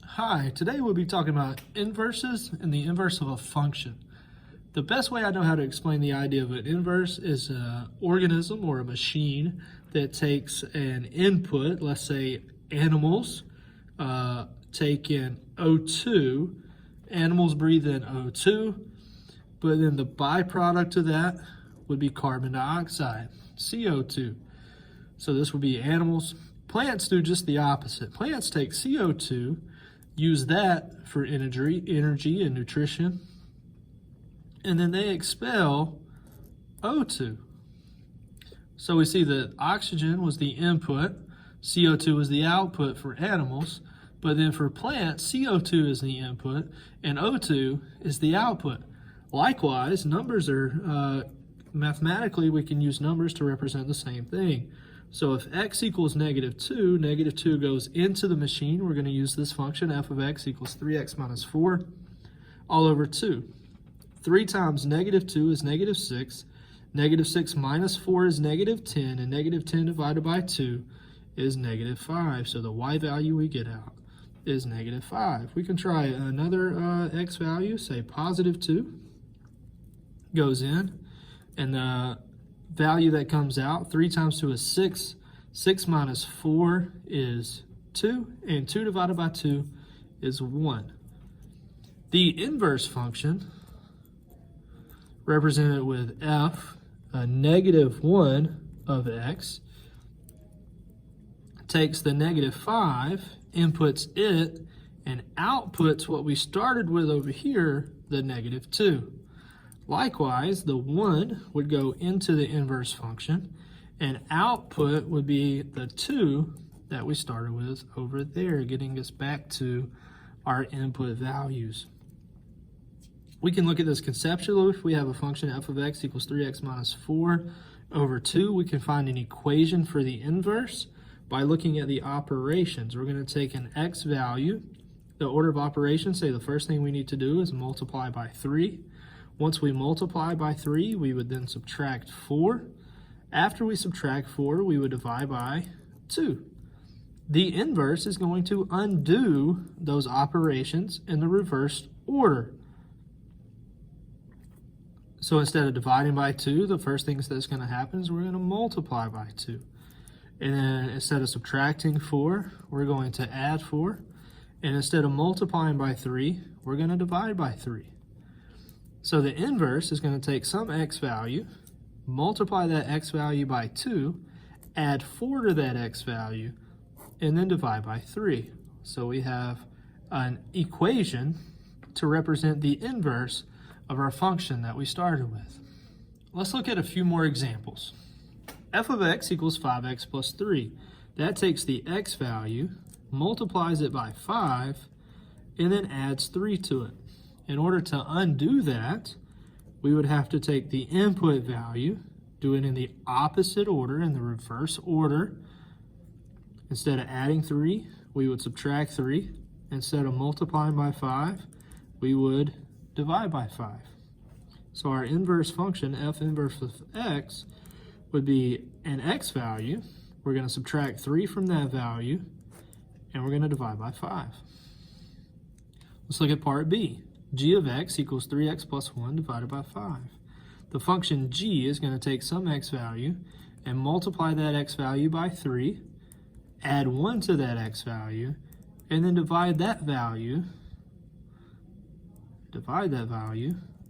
Hi, today we'll be talking about inverses and the inverse of a function. The best way I know how to explain the idea of an inverse is an organism or a machine that takes an input, let's say animals take in O2, animals breathe in O2, but then the byproduct of that would be carbon dioxide, CO2. So this would be animals. Plants do just the opposite. Plants take CO2, use that for energy and nutrition, and then they expel O2. So we see that oxygen was the input, CO2 was the output for animals, but then for plants, CO2 is the input and O2 is the output. Likewise, numbers are, mathematically we can use numbers to represent the same thing. So if x equals -2, -2 goes into the machine. We're going to use this function, f of x equals 3x minus 4 all over 2. 3 times -2 is -6. -6 minus 4 is -10, and -10 divided by 2 is -5. So the y value we get out is -5. We can try another x value, say +2 goes in, and the value that comes out, 3 times 2 is 6. 6 minus 4 is 2, and 2 divided by 2 is 1. The inverse function, represented with f, a -1 of x, takes the -5, inputs it, and outputs what we started with over here, the -2. Likewise, the 1 would go into the inverse function, and output would be the 2 that we started with over there, getting us back to our input values. We can look at this conceptually. If we have a function f of x equals 3x minus 4 over 2, we can find an equation for the inverse by looking at the operations. We're going to take an x value. The order of operations, say the first thing we need to do is multiply by 3. Once we multiply by 3, we would then subtract 4. After we subtract 4, we would divide by 2. The inverse is going to undo those operations in the reversed order. So instead of dividing by 2, the first thing that's going to happen is we're going to multiply by 2. And then instead of subtracting 4, we're going to add 4. And instead of multiplying by 3, we're going to divide by 3. So the inverse is going to take some x value, multiply that x value by 2, add 4 to that x value, and then divide by 3. So we have an equation to represent the inverse of our function that we started with. Let's look at a few more examples. F of x equals 5x plus 3. That takes the x value, multiplies it by 5, and then adds 3 to it. In order to undo that, we would have to take the input value, do it in the opposite order, in the reverse order. Instead of adding 3, we would subtract 3. Instead of multiplying by 5, we would divide by 5. So our inverse function, f inverse of x, would be an x value. We're going to subtract 3 from that value, and we're going to divide by 5. Let's look at part B. G of x equals 3x plus 1 divided by 5. The function g is going to take some x value and multiply that x value by 3, add 1 to that x value, and then divide that value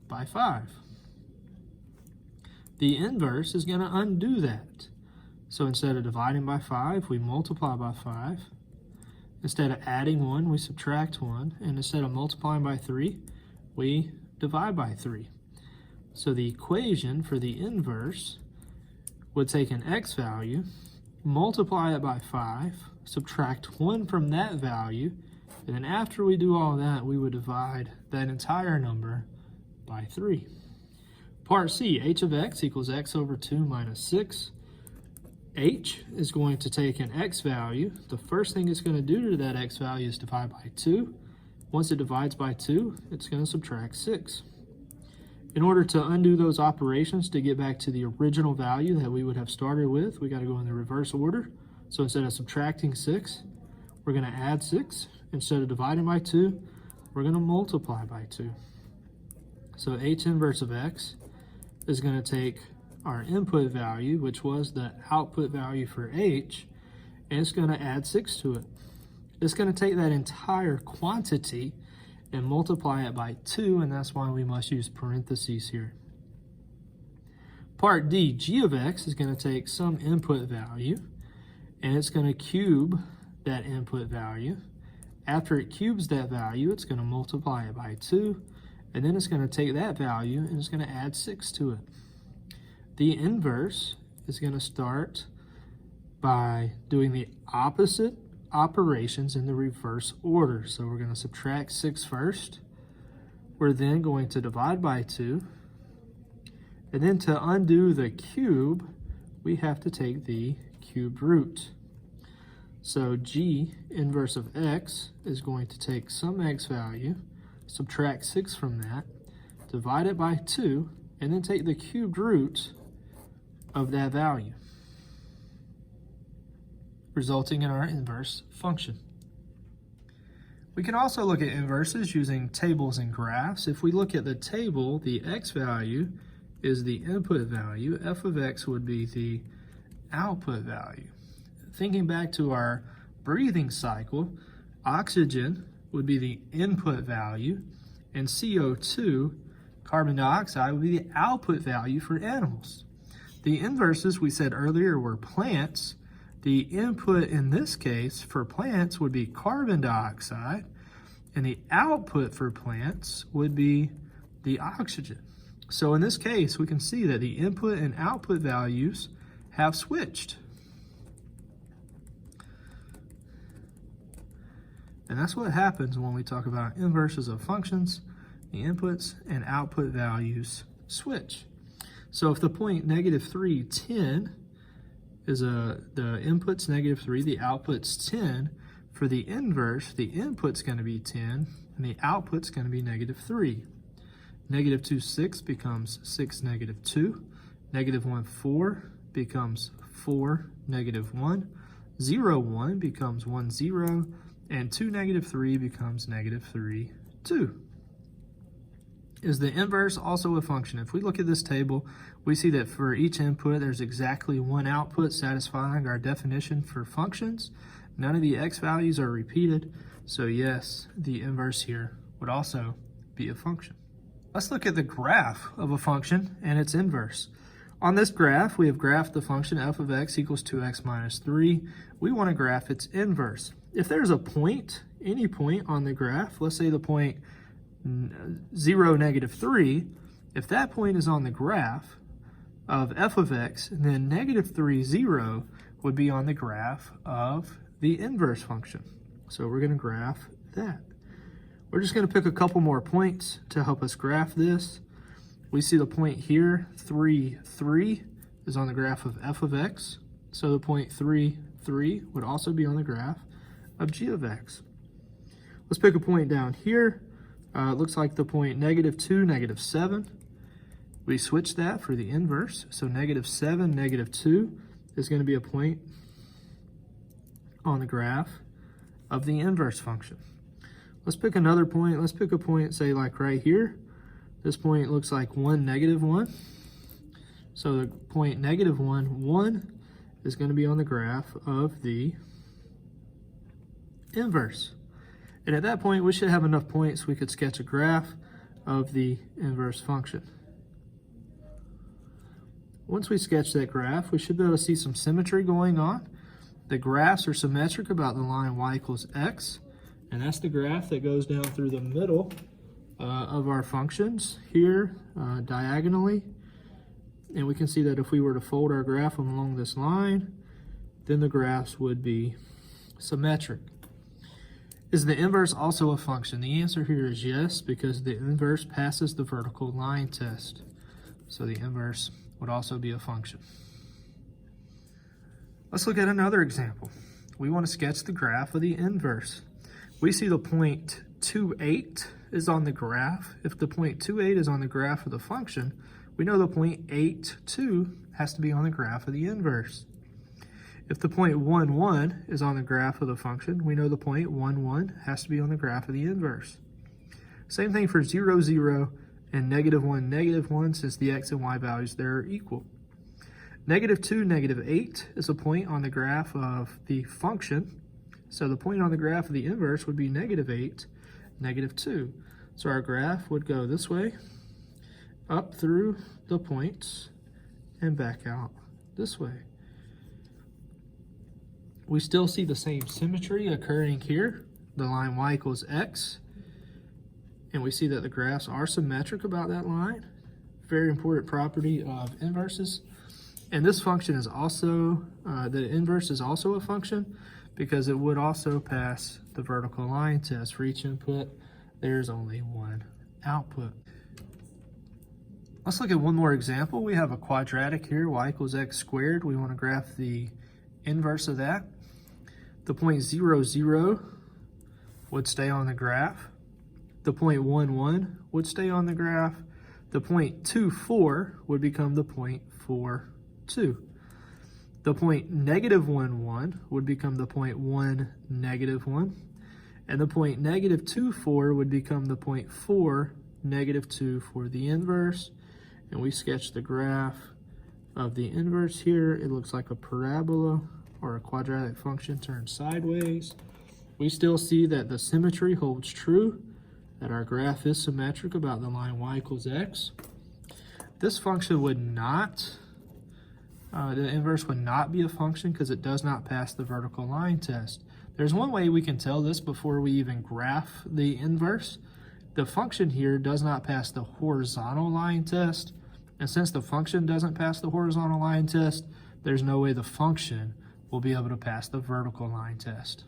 by 5. The inverse is going to undo that. So instead of dividing by 5, we multiply by 5. Instead of adding 1, we subtract 1. And instead of multiplying by 3, we divide by 3. So the equation for the inverse would take an x value, multiply it by 5, subtract 1 from that value, and then after we do all that, we would divide that entire number by 3. Part C, h of x equals x over 2 minus 6. H is going to take an x value. The first thing it's going to do to that x value is divide by 2. Once it divides by 2, it's going to subtract 6. In order to undo those operations to get back to the original value that we would have started with, we got to go in the reverse order. So instead of subtracting 6, we're going to add 6. instead of dividing by 2, we're going to multiply by 2. So h inverse of x is going to take our input value, which was the output value for h, and it's going to add 6 to it. It's going to take that entire quantity and multiply it by 2, and that's why we must use parentheses here. Part D, g of x is going to take some input value, and it's going to cube that input value. After it cubes that value, it's going to multiply it by 2, and then it's going to take that value and it's going to add 6 to it. The inverse is going to start by doing the opposite operations in the reverse order. So we're going to subtract 6 first. We're then going to divide by 2. And then to undo the cube, we have to take the cube root. So g inverse of x is going to take some x value, subtract 6 from that, divide it by 2, and then take the cubed root of that value, resulting in our inverse function. We can also look at inverses using tables and graphs. If we look at the table, the x value is the input value, f of x would be the output value. Thinking back to our breathing cycle, oxygen would be the input value, and CO2, carbon dioxide, would be the output value for animals. The inverses we said earlier were plants. The input in this case for plants would be carbon dioxide, and the output for plants would be the oxygen. So in this case, we can see that the input and output values have switched. And that's what happens when we talk about inverses of functions. The inputs and output values switch. So if the point -3, 10 is the input's -3, the output's 10, for the inverse, the input's going to be 10, and the output's going to be -3. -2, 6 becomes 6, -2. -1, 4 becomes 4, -1. 0, 1 becomes 1, 0. And 2, -3 becomes -3, 2. Is the inverse also a function? If we look at this table, we see that for each input, there's exactly one output satisfying our definition for functions. None of the x values are repeated. So yes, the inverse here would also be a function. Let's look at the graph of a function and its inverse. On this graph, we have graphed the function f of x equals 2x minus 3. We want to graph its inverse. If there's a point, any point on the graph, let's say the point 0, -3, if that point is on the graph of f of x, then -3, 0 would be on the graph of the inverse function. So we're going to graph that. We're just going to pick a couple more points to help us graph this. We see the point here, 3, 3, is on the graph of f of x. So the point 3, 3 would also be on the graph of g of x. Let's pick a point down here. It looks like the point -2, -7. We switch that for the inverse. So -7, -2 is going to be a point on the graph of the inverse function. Let's pick another point. Let's pick a point, say like right here. This point looks like 1, -1. So the point -1, 1 is going to be on the graph of the inverse. And at that point, we should have enough points we could sketch a graph of the inverse function. Once we sketch that graph, we should be able to see some symmetry going on. The graphs are symmetric about the line y equals x, and that's the graph that goes down through the middle of our functions here diagonally. And we can see that if we were to fold our graph along this line, then the graphs would be symmetric. Is the inverse also a function? The answer here is yes, because the inverse passes the vertical line test. So the inverse would also be a function. Let's look at another example. We want to sketch the graph of the inverse. We see the point 2,8 is on the graph. If the point 2,8 is on the graph of the function, we know the point 8,2 has to be on the graph of the inverse. If the point 1, 1 is on the graph of the function, we know the point 1, 1 has to be on the graph of the inverse. Same thing for 0, 0, and negative 1, negative 1, since the x and y values there are equal. Negative 2, negative 8 is a point on the graph of the function. So the point on the graph of the inverse would be negative 8, negative 2. So our graph would go this way, up through the points, and back out this way. We still see the same symmetry occurring here. The line y equals x. And we see that the graphs are symmetric about that line. Very important property of inverses. And this function is also, the inverse is also a function because it would also pass the vertical line test. For each input, there's only one output. Let's look at one more example. We have a quadratic here, y equals x squared. We want to graph the inverse of that. The point 0, 0 would stay on the graph. The point 1, 1 would stay on the graph. The point 2, 4 would become the point 4, 2. The point negative 1, 1 would become the point 1, negative 1. And the point negative 2, 4 would become the point 4, negative 2 for the inverse. And we sketch the graph of the inverse here. It looks like a parabola or a quadratic function turned sideways. We still see that the symmetry holds true, that our graph is symmetric about the line y equals x. This function would not, the inverse would not be a function because it does not pass the vertical line test. There's one way we can tell this before we even graph the inverse. The function here does not pass the horizontal line test. And since the function doesn't pass the horizontal line test, there's no way the function will be able to pass the vertical line test.